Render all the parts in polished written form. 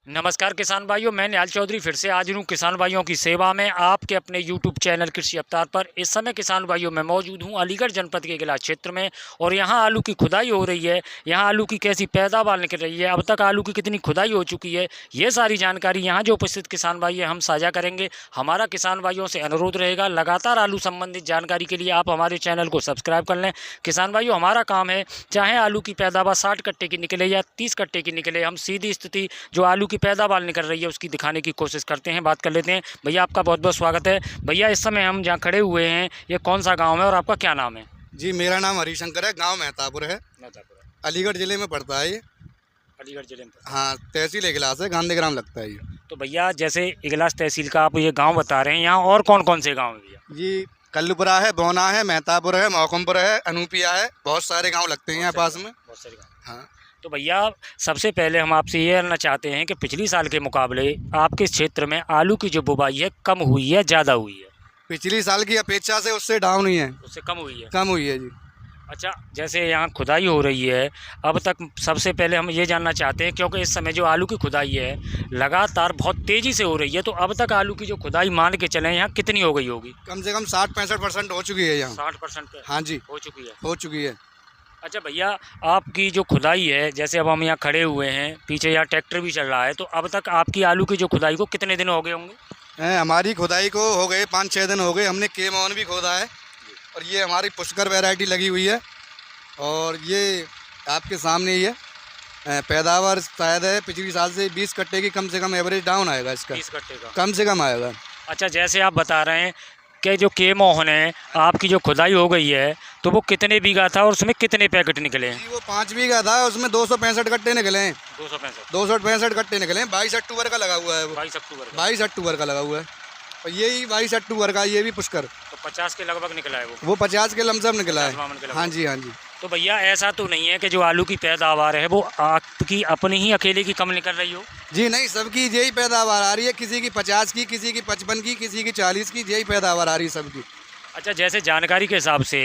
नमस्कार किसान भाइयों, मैं निहाल चौधरी फिर से हाजिर हूँ किसान भाइयों की सेवा में आपके अपने यूट्यूब चैनल कृषि अवतार पर। इस समय किसान भाइयों मैं मौजूद हूँ अलीगढ़ जनपद के इगला क्षेत्र में और यहाँ आलू की खुदाई हो रही है। यहाँ आलू की कैसी पैदावार निकल रही है, अब तक आलू की कितनी खुदाई हो चुकी है, ये सारी जानकारी यहाँ जो उपस्थित किसान भाई हैं हम साझा करेंगे। हमारा किसान भाइयों से अनुरोध रहेगा, लगातार आलू संबंधित जानकारी के लिए आप हमारे चैनल को सब्सक्राइब कर लें। किसान भाइयों, हमारा काम है चाहे आलू की पैदावार 60 कट्टे की निकले या 30 कट्टे की निकले, हम सीधी स्थिति जो आलू की पैदावार निकल रही है उसकी दिखाने की कोशिश करते हैं। बात कर लेते हैं। भैया आपका बहुत बहुत स्वागत है। भैया इस समय हम जहाँ खड़े हुए हैं ये कौन सा गांव है और आपका क्या नाम है? जी, मेरा नाम हरिशंकर है, गांव मेहतापुर है, अलीगढ़ ज़िले में पड़ता है ये। अलीगढ़ जिले में? हाँ, तहसील इगलास है, गांधीग्राम लगता है ये। तो भैया जैसे इगलास तहसील का आप ये गाँव बता रहे हैं, यहाँ और कौन कौन से गाँव है भैया? जी, कल्लूपुरा है, बोना है, मेहतापुर है, मौकमपुर है, अनूपिया है, बहुत सारे गाँव लगते हैं यहाँ पास में। बहुत सारे गाँव। हाँ, तो भैया सबसे पहले हम आपसे ये जानना चाहते हैं कि पिछली साल के मुकाबले आपके इस क्षेत्र में आलू की जो बुवाई है कम हुई है, ज़्यादा हुई है? पिछली साल की अपेक्षा से उससे डाउन हुई है, उससे कम हुई है? कम हुई है जी। अच्छा, जैसे यहाँ खुदाई हो रही है अब तक, सबसे पहले हम ये जानना चाहते हैं क्योंकि इस समय जो आलू की खुदाई है लगातार बहुत तेज़ी से हो रही है, तो अब तक आलू की जो खुदाई मान के चलें यहाँ कितनी हो गई होगी? कम से कम 60-65% हो चुकी है यहाँ। 60% हाँ जी, हो चुकी है। हो चुकी है। अच्छा भैया, आपकी जो खुदाई है, जैसे अब हम यहाँ खड़े हुए हैं, पीछे यहाँ ट्रैक्टर भी चल रहा है, तो अब तक आपकी आलू की जो खुदाई को कितने दिन हो गए होंगे? हमारी खुदाई को हो गए 5-6 दिन हो गए। हमने केमॉन भी खोदा है और ये हमारी पुष्कर वैरायटी लगी हुई है और ये आपके सामने ही है। पैदावार शायद है पिछली साल से 20 कट्टे की कम से कम एवरेज डाउन आएगा इसका, 20 कट्टे का कम से कम आएगा। अच्छा, जैसे आप बता रहे हैं कि जो के मोहन है आपकी जो खुदाई हो गई है तो वो कितने बीघा था और उसमें कितने पैकेट निकले हैं? जी, वो 5 बीघा था, उसमें 265 कट्टे निकले हैं। 265 कट्टे निकले हैं। 22 अक्टूबर का लगा हुआ है वो। 22 अक्टूबर का लगा हुआ है और यही 22 अक्टूबर का ये भी पुष्कर। तो 50 के लगभग निकला है वो 50 के लमसम निकला है। हाँ जी, हाँ जी। तो भैया ऐसा तो नहीं है कि जो आलू की पैदावार है वो आपकी अपनी ही अकेले की कम निकल रही हो? जी नहीं, सबकी यही पैदावार आ रही है, किसी की 50 की, किसी की 55 की, किसी की 40 की, यही पैदावार आ रही है सबकी। अच्छा, जैसे जानकारी के हिसाब से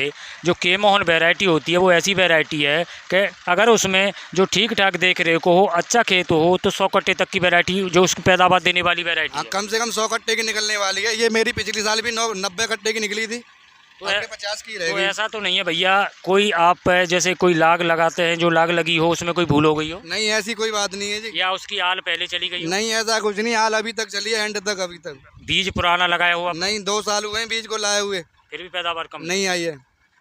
जो के मोहन वैरायटी होती है वो ऐसी वैरायटी है कि अगर उसमें जो ठीक ठाक देख रेख हो, अच्छा खेत हो, तो 100 कट्टे तक की वैरायटी जो उसकी पैदावार देने वाली वैरायटी है। कम से कम 100 कट्टे की निकलने वाली है। ये मेरी पिछली साल भी 90 कट्टे की निकली थी, तो 50 की रहेगी। तो ऐसा तो नहीं है भैया कोई आप जैसे कोई लाग लगाते हैं, जो लाग लगी हो उसमें कोई भूल हो गई हो? नहीं, ऐसी कोई बात नहीं है जी। या उसकी आल पहले चली गई हो? नहीं, ऐसा कुछ नहीं, हाल अभी तक चली है, एंड तक अभी तक। बीज पुराना लगाया हुआ? नहीं, 2 साल हुए हैं बीज को लाए हुए, फिर भी पैदावार कम नहीं आई है।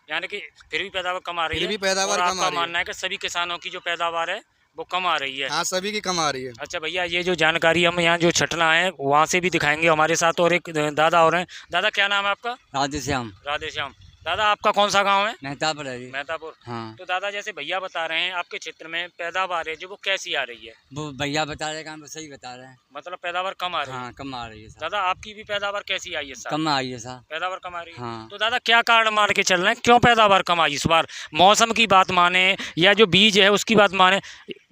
यानी कि फिर भी पैदावार कम आ रही है? फिर भी पैदावार और कम आ आपका रही है। मानना है कि सभी किसानों की जो पैदावार है वो कम आ रही है? हाँ, सभी की कम आ रही है। अच्छा भैया, ये जो जानकारी हम यहाँ जो छटना है वहाँ से भी दिखाएंगे। हमारे साथ और एक दादा और हैं। दादा क्या नाम है आपका? राधेश्याम। राधेश्याम। दादा आपका कौन सा गांव है? मेहतापुर है जी। मेहतापुर। हाँ, तो दादा जैसे भैया बता रहे हैं आपके क्षेत्र में पैदावार है जो वो कैसी आ रही है? वो भैया बता रहे हैं, वो सही बता रहे हैं। मतलब पैदावार कम आ रही है? हाँ, कम आ रही है साहब। दादा आपकी भी पैदावार कैसी आई है इस साल? कम आई है साहब। पैदावार कम आ रही है? हाँ। तो दादा क्या कारण मान के चल रहे हैं, क्यों पैदावार कम आई इस बार? मौसम की बात माने या जो बीज है उसकी बात माने?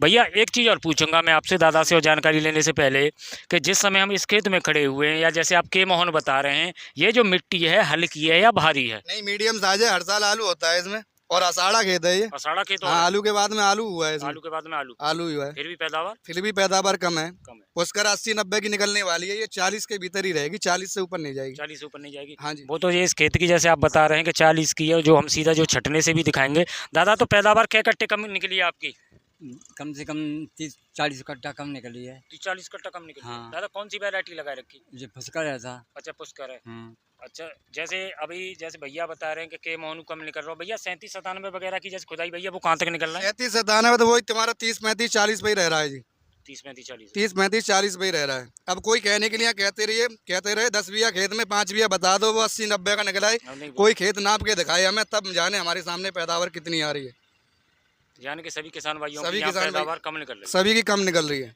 भैया एक चीज़ और पूछूंगा मैं आपसे दादा से और जानकारी लेने से पहले कि जिस समय हम इस खेत में खड़े हुए हैं या जैसे आप के मोहन बता रहे हैं, ये जो मिट्टी है हल्की है या भारी है? नहीं, मीडियम साइज है, हर साल आलू होता है इसमें और आषाढ़ा खेत है ये। आषाढ़ा खेत? हाँ, आलू के बाद में आलू हुआ है इसमें। आलू के बाद में आलू हुआ है, फिर भी पैदावार कम है। कम है? पुष्कर 80-90 की निकलने वाली है, ये 40 के भीतर ही रहेगी, 40 से ऊपर नहीं जाएगी। 40 से ऊपर नहीं जाएगी? हाँ जी। वो तो ये इस खेत की जैसे आप बता रहे हैं कि 40 की है, जो हम सीधा जो छटने से भी दिखाएंगे। दादा तो पैदावार क्या कट्टे कम निकली है आपकी? कम से कम 30-40 कट्टा कम निकली है। 40 कट्टा कम निकली? हाँ। दादा कौन सी वैरायटी लगा रखी? ये फुसकर है साहब। अच्छा, पुष्कर है। हम्म। अच्छा, जैसे अभी जैसे भैया बता रहे हैं कि के मोहन कम निकल रहा हो, भैया 37-97 वगैरह की जैसे खुदाई भैया वो कहाँ तक निकल रहा है? 37-97 तो वही तुम्हारा 30-35-40 पे ही रह रहा है जी। 30-35-40? 30-35-40 पे ही रह रहा है। अब कोई कहने के लिए कहते रहे 10 बीघा खेत में 5 बीघा बता दो, वो 80-90 का निकला है। कोई खेत नाप के दिखाए हमें, तब जाने हमारे सामने पैदावार कितनी आ रही है। यानी कि सभी किसान भाइयों सभी की यहाँ किसान पैदावार कम निकल रही है? सभी की कम निकल रही है।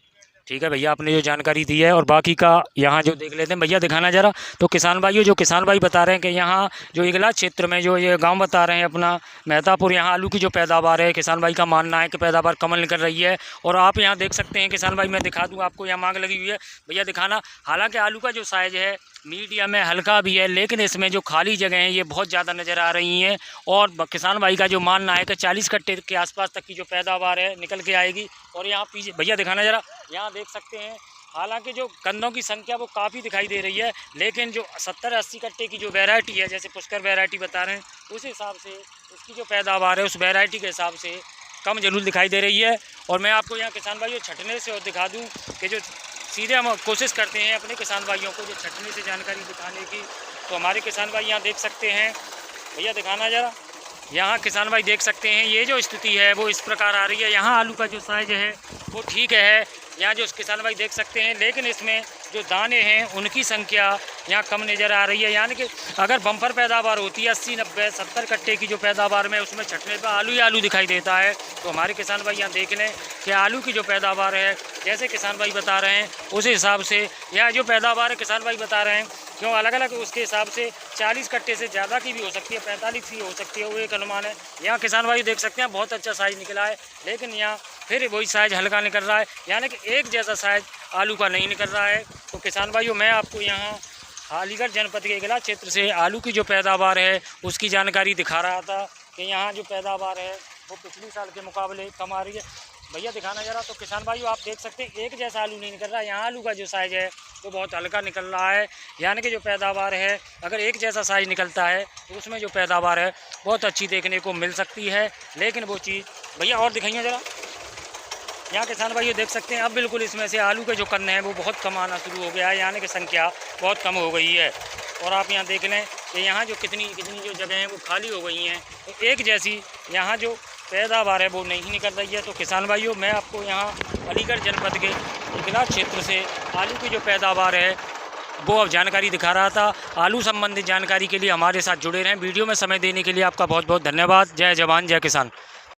ठीक है भैया, आपने जो जानकारी दी है और बाकी का यहाँ जो देख लेते हैं। भैया दिखाना जरा। तो किसान भाइयों, जो किसान भाई बता रहे हैं कि यहाँ जो इगला क्षेत्र में जो ये गांव बता रहे हैं अपना मेहतापुर, यहाँ आलू की जो पैदावार है किसान भाई का मानना है कि पैदावार कम निकल रही है। और आप यहाँ देख सकते हैं किसान भाई, मैं दिखा दूँ आपको, यहाँ मांग लगी हुई है। भैया दिखाना। हालाँकि आलू का जो साइज़ है मीडियम है, हल्का भी है, लेकिन इसमें जो खाली जगह हैं ये बहुत ज़्यादा नज़र आ रही हैं। और किसान भाई का जो मानना है कि 40 कट्टे के आसपास तक की जो पैदावार है निकल के आएगी। और यहाँ पीछे भैया दिखाना ज़रा, यहाँ देख सकते हैं हालांकि जो कंदों की संख्या वो काफ़ी दिखाई दे रही है, लेकिन जो 70-80 कट्टे की जो वैरायटी है, जैसे पुष्कर वैरायटी बता रहे हैं, उस हिसाब से उसकी जो पैदावार है उस वैरायटी के हिसाब से कम जरूर दिखाई दे रही है। और मैं आपको यहाँ किसान भाइयों छटने से और दिखा दूँ कि जो सीधे हम कोशिश करते हैं अपने किसान भाइयों को जो छटने से जानकारी दिखाने की, तो हमारे किसान भाई यहाँ देख सकते हैं, भैया दिखाना ज़रा, यहाँ किसान भाई देख सकते हैं ये जो स्थिति है वो इस प्रकार आ रही है। यहाँ आलू का जो साइज है वो ठीक है, यहाँ जो किसान भाई देख सकते हैं, लेकिन इसमें जो दाने हैं उनकी संख्या यहाँ कम नज़र आ रही है। यानी कि अगर बम्पर पैदावार होती है 80, 90, 70 कट्टे की जो पैदावार में, उसमें छटने पर आलू ही आलू दिखाई देता है। तो हमारे किसान भाई यहाँ देख लें कि आलू की जो पैदावार है, जैसे किसान भाई बता रहे हैं उस हिसाब से यहाँ जो पैदावार है किसान भाई बता रहे हैं, क्यों अलग अलग उसके हिसाब से 40 कट्टे से ज़्यादा की भी हो सकती है, 45 की हो सकती है, वो एक अनुमान है। यहाँ किसान भाई देख सकते हैं बहुत अच्छा साइज़ निकला है, लेकिन यहाँ फिर वही साइज़ हल्का निकल रहा है, यानी कि एक जैसा साइज़ आलू का नहीं निकल रहा है। तो किसान भाइयों मैं आपको यहाँ अलीगढ़ जनपद के इगला क्षेत्र से आलू की जो पैदावार है उसकी जानकारी दिखा रहा था कि यहाँ जो पैदावार है वो पिछले साल के मुकाबले कम आ रही है। भैया दिखाना ज़रा, तो किसान भाइयों आप देख सकते हैं एक जैसा आलू नहीं निकल रहा है, यहाँ आलू का जो साइज़ है वो बहुत हल्का निकल रहा है। यानी कि जो पैदावार है अगर एक जैसा साइज़ निकलता है तो उसमें जो पैदावार है बहुत अच्छी देखने को मिल सकती है। लेकिन वो चीज़ भैया और दिखाइए ज़रा, यहाँ किसान भाई देख सकते हैं अब बिल्कुल इसमें से आलू के जो कन्न हैं वो बहुत कम आना शुरू हो गया है, यानी कि संख्या बहुत कम हो गई है। और आप यहाँ देख लें कि यहाँ जो कितनी जो जगह हैं वो खाली हो गई हैं, तो एक जैसी यहाँ जो पैदावार है वो नहीं निकल रही है। तो किसान भाइयों मैं आपको यहाँ अलीगढ़ जनपद के इगला क्षेत्र से आलू की जो पैदावार है वो अब जानकारी दिखा रहा था। आलू संबंधित जानकारी के लिए हमारे साथ जुड़े रहें। वीडियो में समय देने के लिए आपका बहुत बहुत धन्यवाद। जय जवान जय किसान।